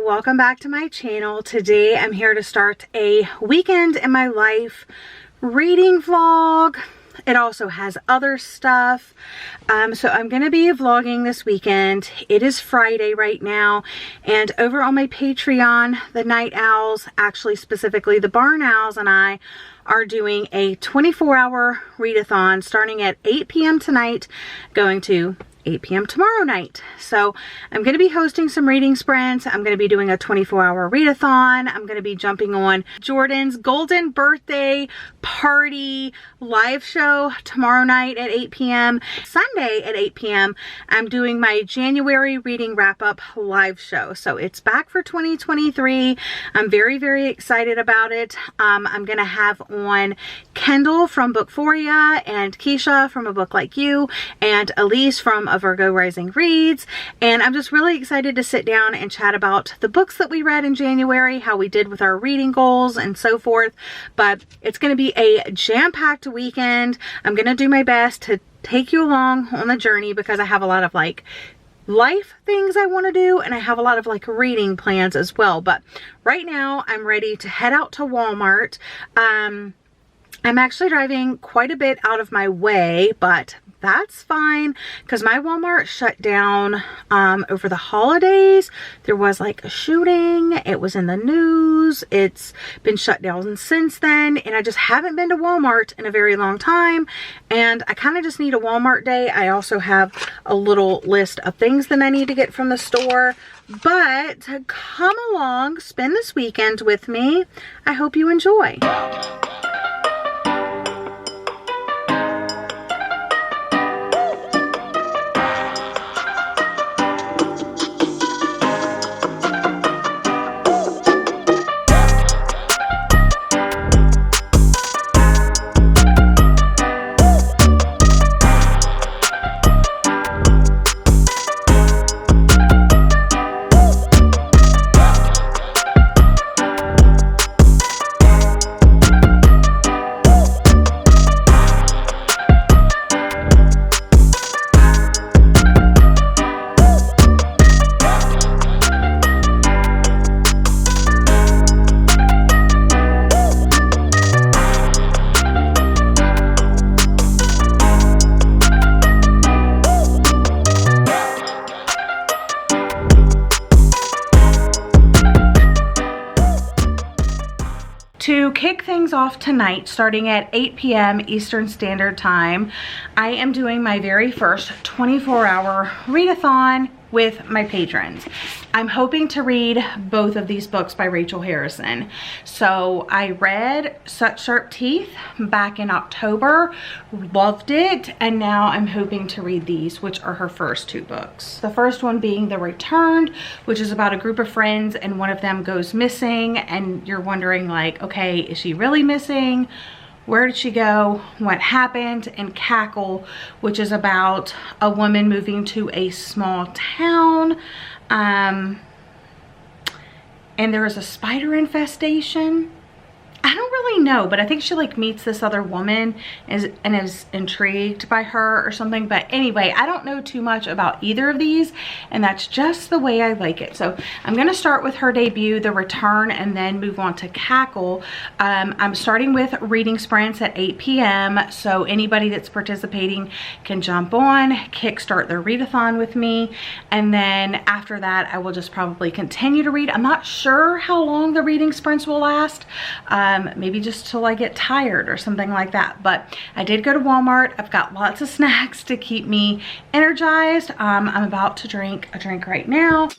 Welcome back to my channel. Today I'm here to start a weekend in my life reading vlog. It also has other stuff. So I'm going to be vlogging this weekend. It is Friday right now, and over on my Patreon, the Night Owls, actually specifically the Barn Owls, and I are doing a 24-hour readathon starting at 8 p.m. tonight, going to 8 p.m. tomorrow night. So I'm going to be hosting some reading sprints. I'm going to be doing a 24-hour readathon. I'm going to be jumping on Jordan's golden birthday party live show tomorrow night at 8 p.m. Sunday at 8 p.m. I'm doing my January reading wrap-up live show. So it's back for 2023. I'm very, very excited about it. I'm going to have on Kendall from Bookphoria, and Keisha from A Book Like You, and Elise from A Virgo Rising Reads, and I'm just really excited to sit down and chat about the books that we read in January, how we did with our reading goals and so forth. But it's going to be a jam-packed weekend. I'm going to do my best to take you along on the journey because I have a lot of like life things I want to do, and I have a lot of like reading plans as well. But right now I'm ready to head out to Walmart. I'm actually driving quite a bit out of my way, but that's fine because my Walmart shut down over the holidays. There was like a shooting. It was in the news. It's been shut down since then, and I just haven't been to Walmart in a very long time, and I kind of just need a Walmart day. I also have a little list of things that I need to get from the store, but come along, spend this weekend with me. I hope you enjoy. To kick things off tonight, starting at 8 p.m. Eastern Standard Time, I am doing my very first 24-hour readathon with my patrons. I'm hoping to read both of these books by Rachel Harrison. So I read Such Sharp Teeth back in October, loved it, and now I'm hoping to read these, which are her first two books. The first one being The Returned, which is about a group of friends and one of them goes missing, and you're wondering like, okay, is she really missing? Where did she go? What happened? And Cackle, which is about a woman moving to a small town, and there is a spider infestation. I don't really know, but I think she like meets this other woman and is intrigued by her or something. But anyway, I don't know too much about either of these, and that's just the way I like it. So I'm going to start with her debut, The Return, and then move on to Cackle. I'm starting with reading sprints at 8 p.m. so anybody that's participating can jump on, kickstart their readathon with me, and then after that I will just probably continue to read. I'm not sure how long the reading sprints will last. Maybe just till I get tired or something like that. But I did go to Walmart. I've got lots of snacks to keep me energized. I'm about to drink a drink right now.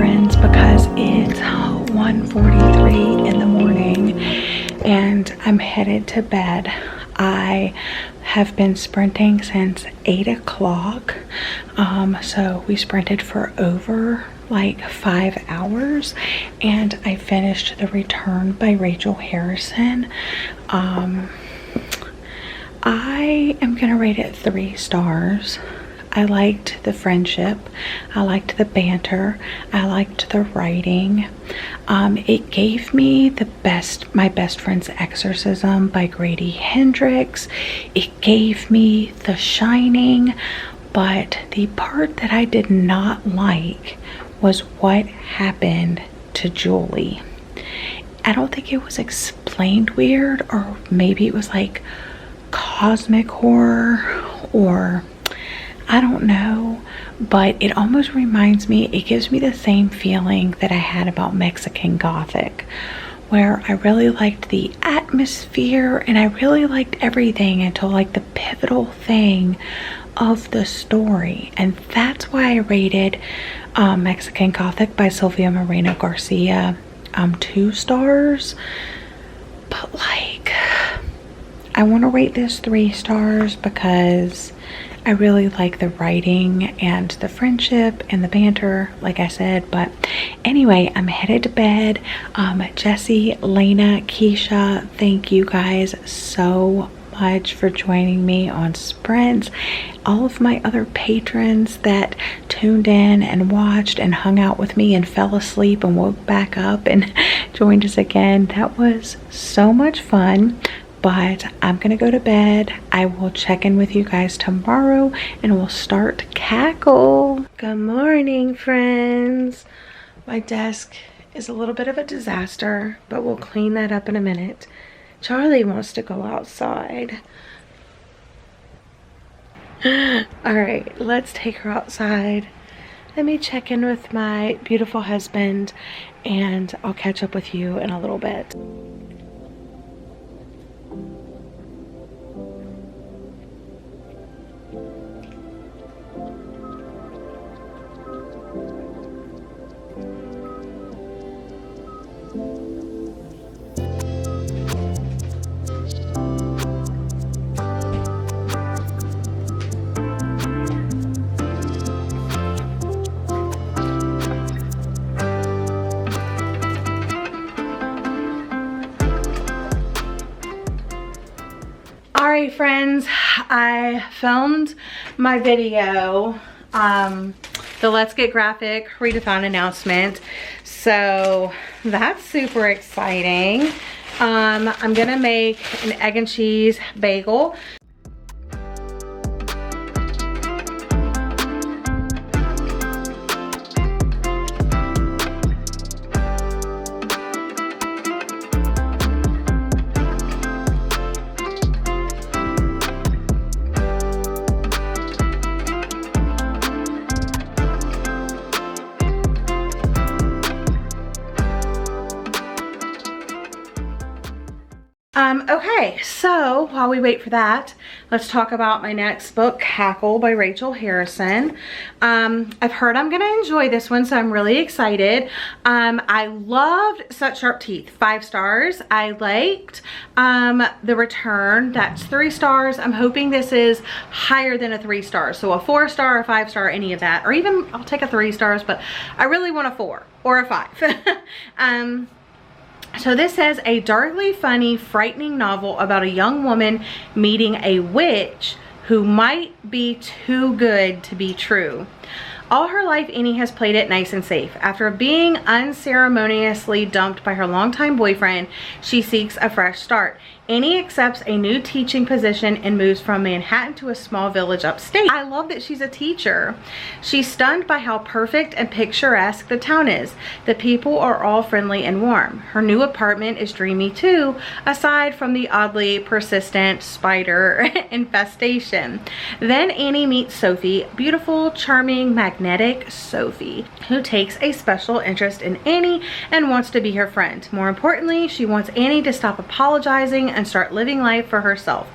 friends, because it's 1:43 in the morning and I'm headed to bed. I have been sprinting since 8 o'clock. So we sprinted for over like 5 hours, and I finished The Return by Rachel Harrison. I am gonna rate it 3 stars. I liked the friendship, I liked the banter, I liked the writing. It gave me my best friend's exorcism by Grady Hendrix. It gave me The Shining, but the part that I did not like was what happened to Julie. I don't think it was explained weird, or maybe it was like cosmic horror, or I don't know, but it almost reminds me, it gives me the same feeling that I had about Mexican Gothic, where I really liked the atmosphere and I really liked everything until like the pivotal thing of the story. And that's why I rated Mexican Gothic by Sylvia Moreno Garcia 2 stars. But like, I want to rate this 3 stars because I really like the writing and the friendship and the banter, like I said. But anyway, I'm headed to bed. Jessie, Lena, Keisha, thank you guys so much for joining me on sprints. All of my other patrons that tuned in and watched and hung out with me and fell asleep and woke back up and joined us again. That was so much fun. But I'm gonna go to bed. I will check in with you guys tomorrow and we'll start Cackle. Good morning, friends. My desk is a little bit of a disaster, but we'll clean that up in a minute. Charlie wants to go outside. All right, let's take her outside. Let me check in with my beautiful husband and I'll catch up with you in a little bit. Alright friends, I filmed my video, the Let's Get Graphic Readathon announcement, so that's super exciting. I'm gonna make an egg and cheese bagel. Okay, so while we wait for that, let's talk about my next book, Cackle by Rachel Harrison. I've heard I'm gonna enjoy this one, so I'm really excited. I loved Such Sharp Teeth, 5 stars. I liked The Return, that's 3 stars. I'm hoping this is higher than a 3 star, so a 4 star, a 5 star, any of that, or even I'll take a 3 stars, but I really want a 4 or a 5. So this says, a darkly funny, frightening novel about a young woman meeting a witch who might be too good to be true. All her life, Annie has played it nice and safe. After being unceremoniously dumped by her longtime boyfriend, she seeks a fresh start. Annie accepts a new teaching position and moves from Manhattan to a small village upstate. I love that she's a teacher. She's stunned by how perfect and picturesque the town is. The people are all friendly and warm. Her new apartment is dreamy too, aside from the oddly persistent spider infestation. Then Annie meets Sophie, beautiful, charming, magnificent, magnetic Sophie, who takes a special interest in Annie and wants to be her friend. More importantly, she wants Annie to stop apologizing and start living life for herself.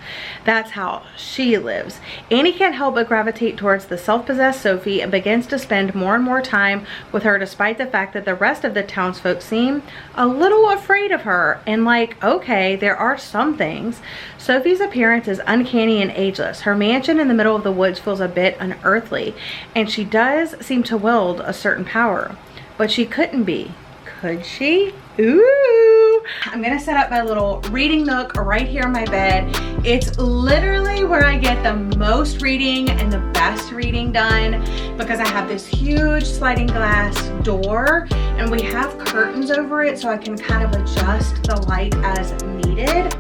That's how she lives. Annie can't help but gravitate towards the self-possessed Sophie and begins to spend more and more time with her, despite the fact that the rest of the townsfolk seem a little afraid of her. And like, okay, there are some things. Sophie's appearance is uncanny and ageless. Her mansion in the middle of the woods feels a bit unearthly, and she does seem to wield a certain power. But she couldn't be, could she? Ooh! I'm gonna set up my little reading nook right here on my bed. It's literally where I get the most reading and the best reading done, because I have this huge sliding glass door and we have curtains over it, so I can kind of adjust the light as needed.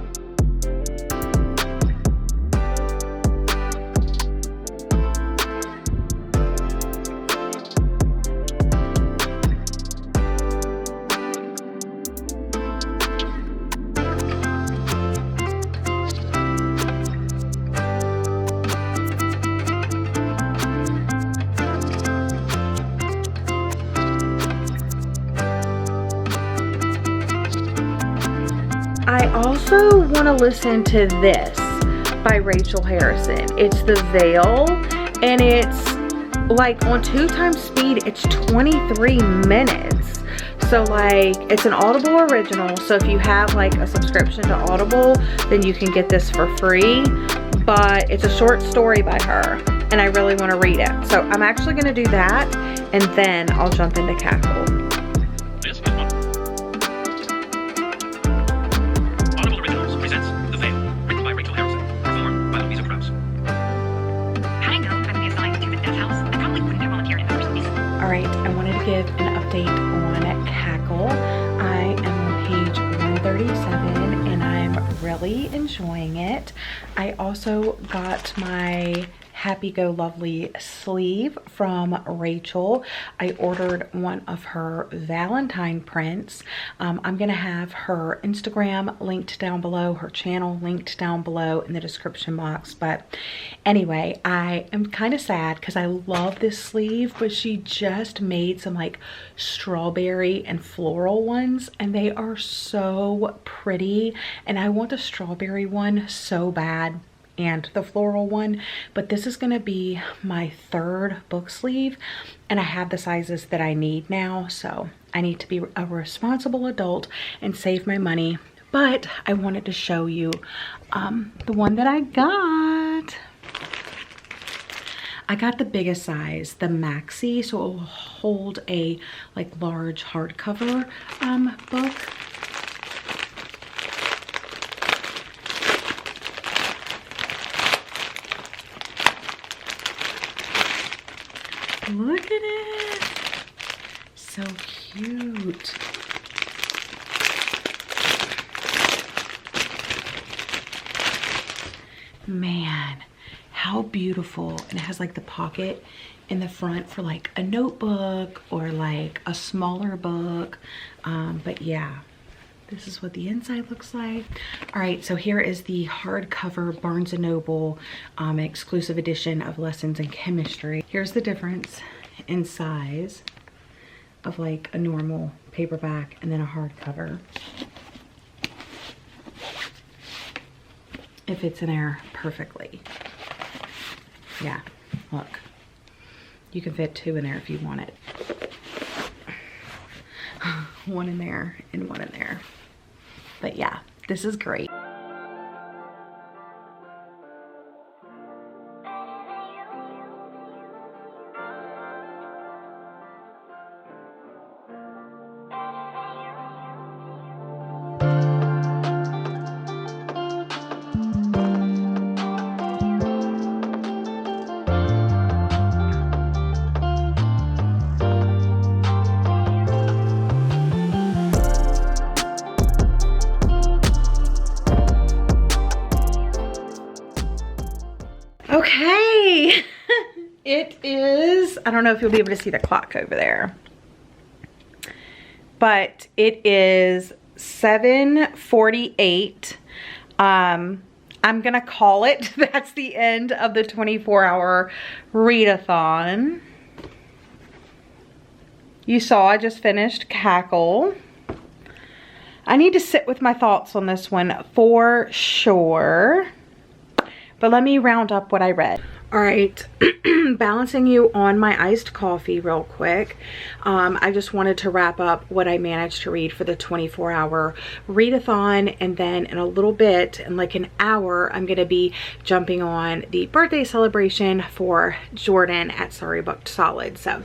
I also want to listen to this by Rachel Harrison. It's The Veil, and it's like on 2x speed. It's 23 minutes. So like, it's an Audible original. So if you have like a subscription to Audible, then you can get this for free. But it's a short story by her, and I really want to read it. So I'm actually going to do that, and then I'll jump into Cackle. Alright, I wanted to give an update on Cackle. I am on page 137 and I'm really enjoying it. I also got my Happy Go Lovely sleeve from Rachel. I ordered one of her Valentine prints. I'm gonna have her Instagram linked down below, her channel linked down below in the description box. But anyway, I am kind of sad because I love this sleeve, but she just made some like strawberry and floral ones, and they are so pretty, and I want the strawberry one so bad and the floral one. But this is going to be my third book sleeve, and I have the sizes that I need now, so I need to be a responsible adult and save my money. But I wanted to show you the one that I got. I got the biggest size, the maxi, so it will hold a like large hardcover book. Look at it, so cute. Man, how beautiful. And it has like the pocket in the front for like a notebook or like a smaller book. But yeah, this is what the inside looks like. All right, so here is the hardcover Barnes & Noble exclusive edition of Lessons in Chemistry. Here's the difference in size of like a normal paperback and then a hardcover. It fits in there perfectly. Yeah, look. You can fit two in there if you want it. One in there and one in there. But yeah, this is great. Okay, it is, I don't know if you'll be able to see the clock over there, but it is 7:48. I'm gonna call it. That's the end of the 24-hour readathon. You saw I just finished Cackle. I need to sit with my thoughts on this one for sure. But let me round up what I read. All right, balancing you on my iced coffee real quick. I just wanted to wrap up what I managed to read for the 24-hour readathon, and then in a little bit, in like an hour, I'm going to be jumping on the birthday celebration for Jordan at Sorry Booked Solid. So,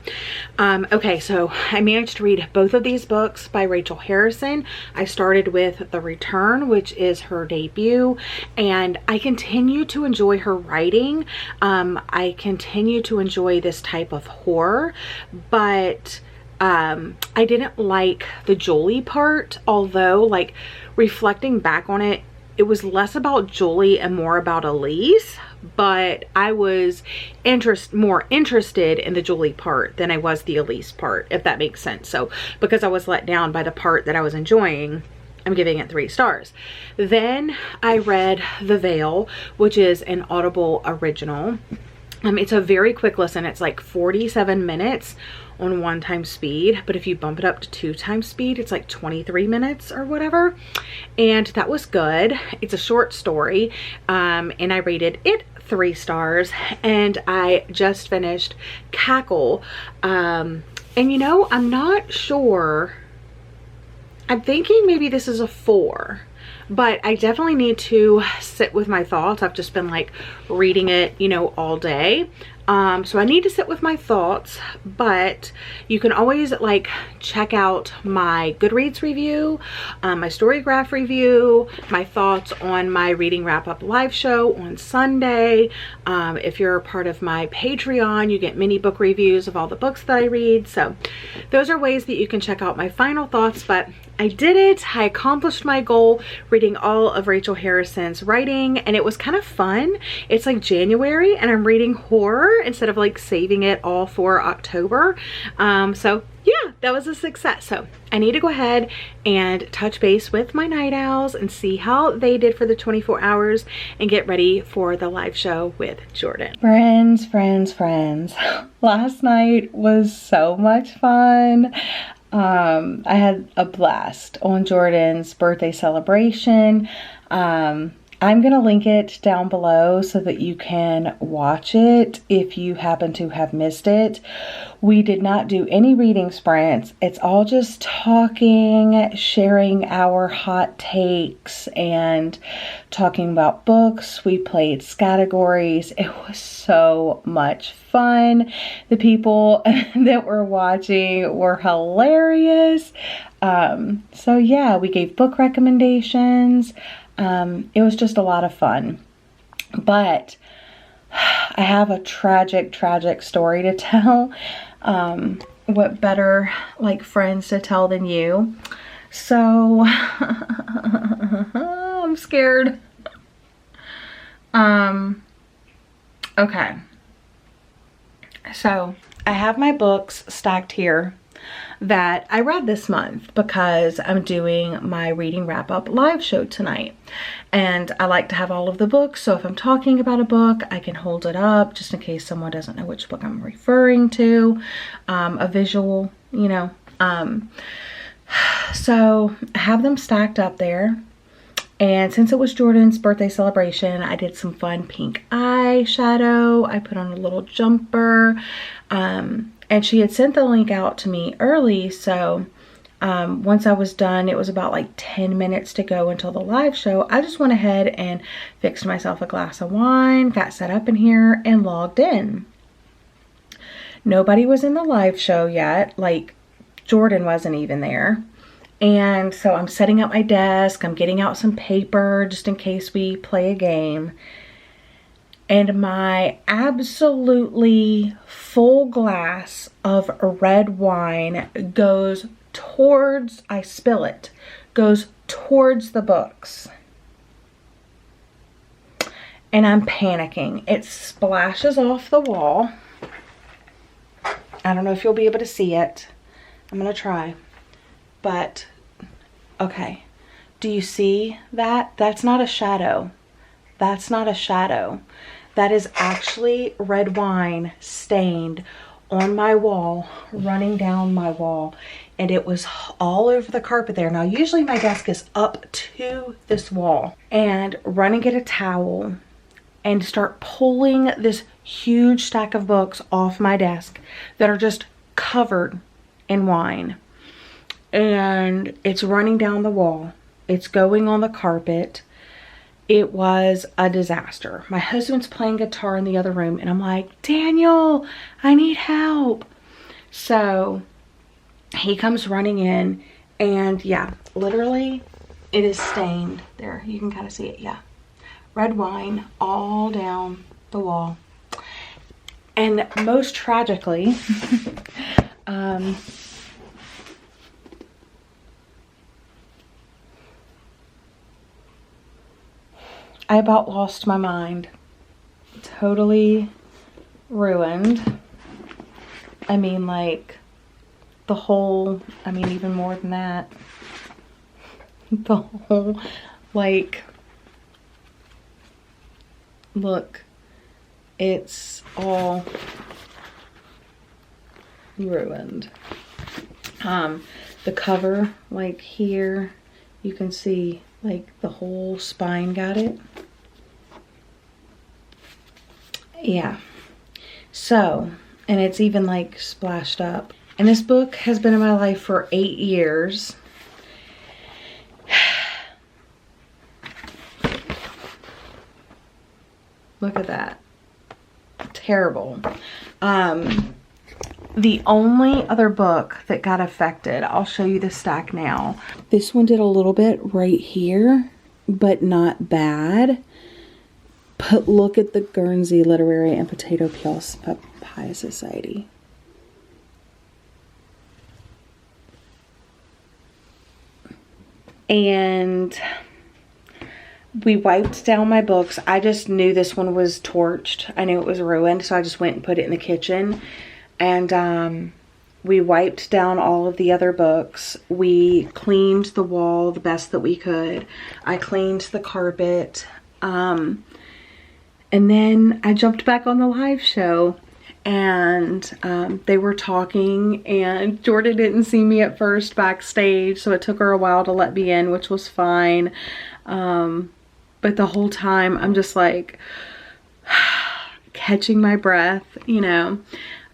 okay, so I managed to read both of these books by Rachel Harrison. I started with The Return, which is her debut, and I continue to enjoy her writing. I continue to enjoy this type of horror, but I didn't like the Julie part, although like reflecting back on it, it was less about Julie and more about Elise, but I was more interested in the Julie part than I was the Elise part, if that makes sense. So because I was let down by the part that I was enjoying, I'm giving it 3 stars. Then I read The Veil, which is an Audible original. It's a very quick listen. It's like 47 minutes on 1 time speed, but if you bump it up to 2 times speed, it's like 23 minutes or whatever. And that was good. It's a short story, and I rated it 3 stars. And I just finished Cackle, and you know, I'm not sure. I'm thinking maybe this is a 4, but I definitely need to sit with my thoughts. I've just been like reading it, you know, all day. So I need to sit with my thoughts, but you can always like check out my Goodreads review, my Storygraph review, my thoughts on my reading wrap up live show on Sunday. If you're a part of my Patreon, you get mini book reviews of all the books that I read. So those are ways that you can check out my final thoughts, but I did it. I accomplished my goal reading all of Rachel Harrison's writing, and it was kind of fun. It's like January and I'm reading horror instead of like saving it all for October. So yeah, that was a success. So I need to go ahead and touch base with my night owls and see how they did for the 24 hours and get ready for the live show with Jordan. Friends. Last night was so much fun. I had a blast on Jordan's birthday celebration. I'm going to link it down below so that you can watch it if you happen to have missed it. We did not do any reading sprints. It's all just talking, sharing our hot takes, and talking about books. We played categories. It was so much fun. The people that were watching were hilarious. So yeah, we gave book recommendations. It was just a lot of fun, but I have a tragic story to tell. What better like friends to tell than you? So I'm scared. Okay. So I have my books stacked here that I read this month because I'm doing my reading wrap up live show tonight, and I like to have all of the books, so if I'm talking about a book I can hold it up just in case someone doesn't know which book I'm referring to, a visual, you know. So I have them stacked up there, and since it was Jordan's birthday celebration, I did some fun pink eyeshadow. I put on a little jumper, and she had sent the link out to me early, so once I was done, it was about like 10 minutes to go until the live show. I just went ahead and fixed myself a glass of wine, got set up in here, and logged in. Nobody was in the live show yet, like Jordan wasn't even there. And so I'm setting up my desk, I'm getting out some paper just in case we play a game. And my absolutely full glass of red wine goes towards, I spill it, goes towards the books. And I'm panicking. It splashes off the wall. I don't know if you'll be able to see it. I'm gonna try. But, okay. Do you see that? That's not a shadow. That's not a shadow. That is actually red wine stained on my wall, running down my wall, and it was all over the carpet there. Now, usually my desk is up to this wall, and run and get a towel and start pulling this huge stack of books off my desk that are just covered in wine. And it's running down the wall. It's going on the carpet. It was a disaster. My husband's playing guitar in the other room, and I'm like, Daniel, I need help. So he comes running in, and yeah, literally it is stained. There, you can kind of see it, yeah. Red wine all down the wall. And most tragically, I about lost my mind. Totally ruined. I mean, like, the whole, I mean, even more than that. The whole, like, look, it's all ruined. The cover, like here, you can see like the whole spine got it. Yeah. So, and it's even like splashed up. And this book has been in my life for 8 years. Look at that. Terrible. The only other book that got affected, I'll show you the stack now. This one did a little bit right here, but not bad. But look at the Guernsey Literary and 𝒑𝒂𝒏𝒆𝒚 Society. And we wiped down my books. I just knew this one was torched. I knew it was ruined, so I just went and put it in the kitchen. And we wiped down all of the other books. We cleaned the wall the best that we could. I cleaned the carpet. And then I jumped back on the live show, and they were talking, and Jordan didn't see me at first backstage, so it took her a while to let me in, which was fine. But the whole time I'm just like catching my breath, you know.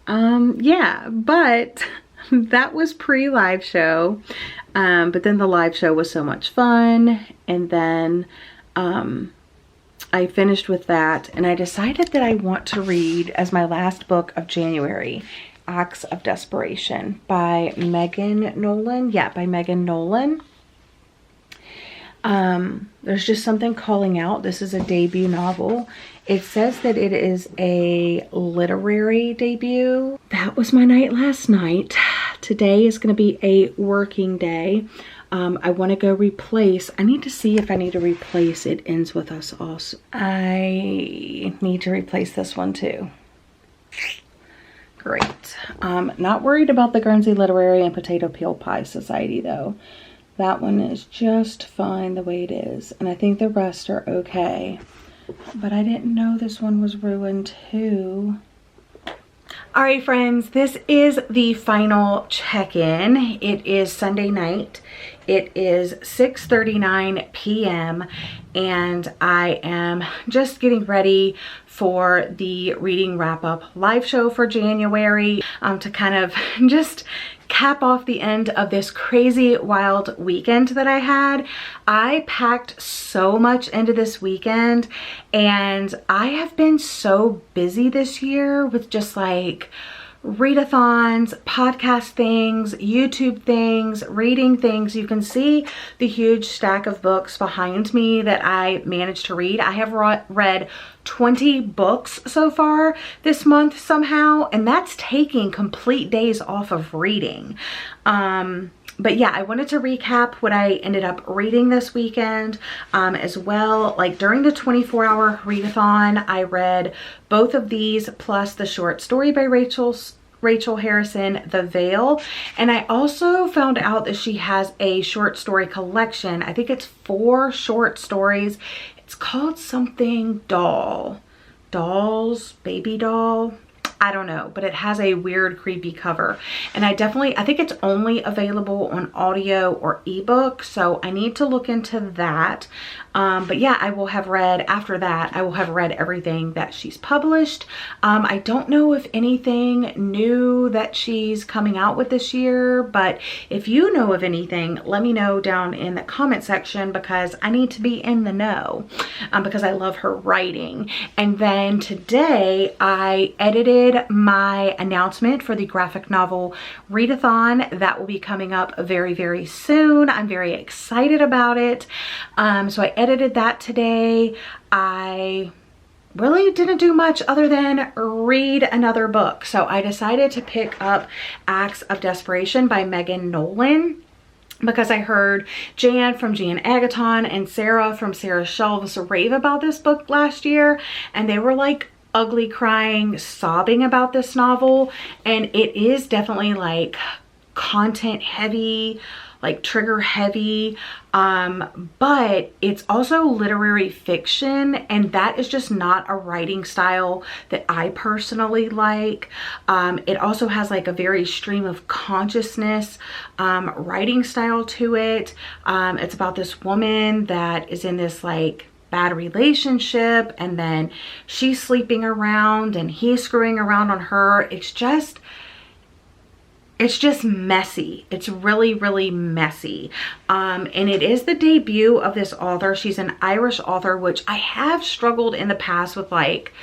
Yeah, but that was pre-live show. But then the live show was so much fun. And then I finished with that, and I decided that I want to read as my last book of January, Acts of Desperation by Megan Nolan. Yeah, by Megan Nolan. There's just something calling out. This is a debut novel. It says that it is a literary debut. That was my night last night. Today is going to be a working day. I want to go replace. I need to see if I need to replace It Ends With Us also. I need to replace this one too. Great. Not worried about the Guernsey Literary and 𝒑𝒂𝒏𝒆𝒚 Society though. That one is just fine the way it is. And I think the rest are okay. But I didn't know this one was ruined too. Alright friends, this is the final check-in. It is Sunday night. It is 6:39 p.m. and I am just getting ready for the reading wrap-up live show for January to kind of just cap off the end of this crazy wild weekend that I had. I packed so much into this weekend, and I have been so busy this year with just like readathons, podcast things, YouTube things, reading things. You can see the huge stack of books behind me that I managed to read. I have read 20 books so far this month somehow, and that's taking complete days off of reading. But yeah, I wanted to recap what I ended up reading this weekend as well. Like during the 24-hour readathon, I read both of these plus the short story by Rachel Harrison, The Veil. And I also found out that she has a short story collection. I think it's 4 short stories. It's called something Doll. Dolls, Baby Doll. I don't know, but it has a weird, creepy cover. And I think it's only available on audio or ebook, so I need to look into that. But yeah, I will have read, after that, I will have read everything that she's published. I don't know if anything new that she's coming out with this year, but if you know of anything, let me know down in the comment section, because I need to be in the know, because I love her writing. And then today I edited my announcement for the graphic novel Readathon. That will be coming up very, very soon. I'm very excited about it. So I edited that today. I really didn't do much other than read another book. So I decided to pick up Acts of Desperation by Megan Nolan, because I heard Jan from Jan-Agaton and Sarah from Sarah's Shelves rave about this book last year, and they were like ugly crying, sobbing about this novel. And it is definitely like content heavy, like trigger heavy, but it's also literary fiction, and that is just not a writing style that I personally like. It also has like a very stream of consciousness writing style to it. It's about this woman that is in this like bad relationship, and then she's sleeping around and he's screwing around on her. It's just messy. It's really, really messy. And it is the debut of this author. She's an Irish author, which I have struggled in the past with, like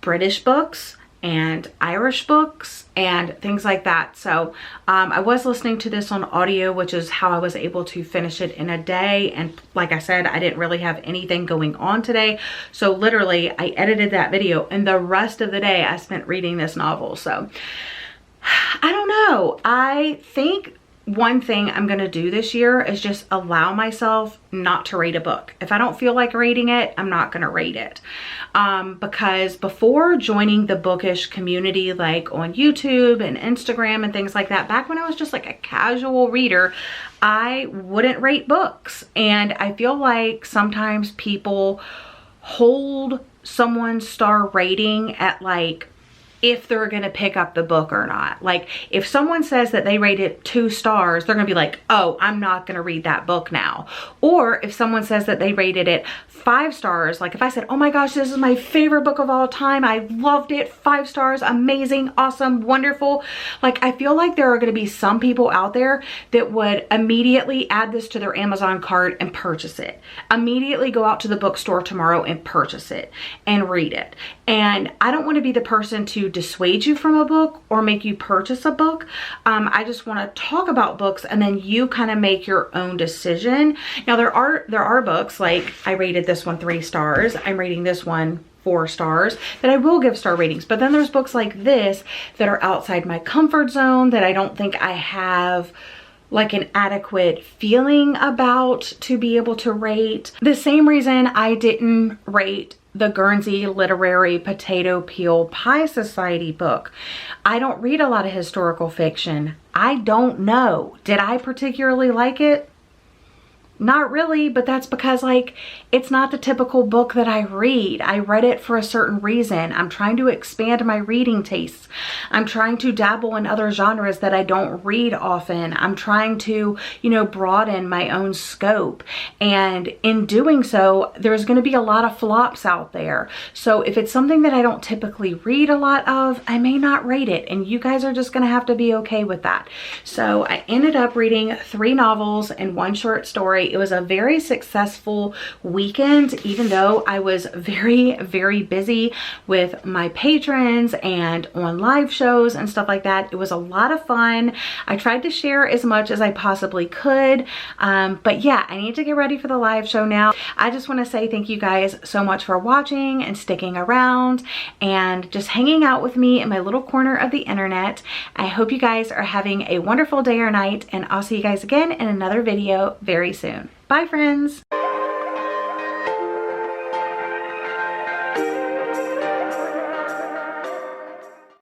British books and Irish books and things like that. So I was listening to this on audio, which is how I was able to finish it in a day. And like I said, I didn't really have anything going on today. So literally I edited that video, and the rest of the day I spent reading this novel. So I don't know. I think one thing I'm going to do this year is just allow myself not to rate a book. If I don't feel like rating it, I'm not going to rate it. Because before joining the bookish community, like on YouTube and Instagram and things like that, back when I was just like a casual reader, I wouldn't rate books. And I feel like sometimes people hold someone's star rating at like if they're gonna pick up the book or not. Like if someone says that they rate it 2 stars, they're gonna be like, oh, I'm not gonna read that book now. Or if someone says that they rated it 5 stars, like if I said, oh my gosh, this is my favorite book of all time, I loved it, 5 stars, amazing, awesome, wonderful. Like I feel like there are gonna be some people out there that would immediately add this to their Amazon cart and purchase it. Immediately go out to the bookstore tomorrow and purchase it and read it. And I don't wanna be the person to dissuade you from a book or make you purchase a book. I just want to talk about books, and then you kind of make your own decision. Now there are books, like I rated this one 3 stars, I'm rating this one 4 stars, that I will give star ratings. But then there's books like this that are outside my comfort zone that I don't think I have like an adequate feeling about to be able to rate. The same reason I didn't rate the Guernsey Literary Potato Peel Pie Society book. I don't read a lot of historical fiction. I don't know. Did I particularly like it? Not really, but that's because like it's not the typical book that I read. I read it for a certain reason. I'm trying to expand my reading tastes. I'm trying to dabble in other genres that I don't read often. I'm trying to, you know, broaden my own scope. And in doing so, there's going to be a lot of flops out there. So if it's something that I don't typically read a lot of, I may not rate it. And you guys are just going to have to be okay with that. So I ended up reading 3 novels and 1 short story. It was a very successful weekend, even though I was very, very busy with my patrons and on live shows and stuff like that. It was a lot of fun. I tried to share as much as I possibly could. But yeah, I need to get ready for the live show now. I just want to say thank you guys so much for watching and sticking around and just hanging out with me in my little corner of the internet. I hope you guys are having a wonderful day or night, and I'll see you guys again in another video very soon. Bye, friends.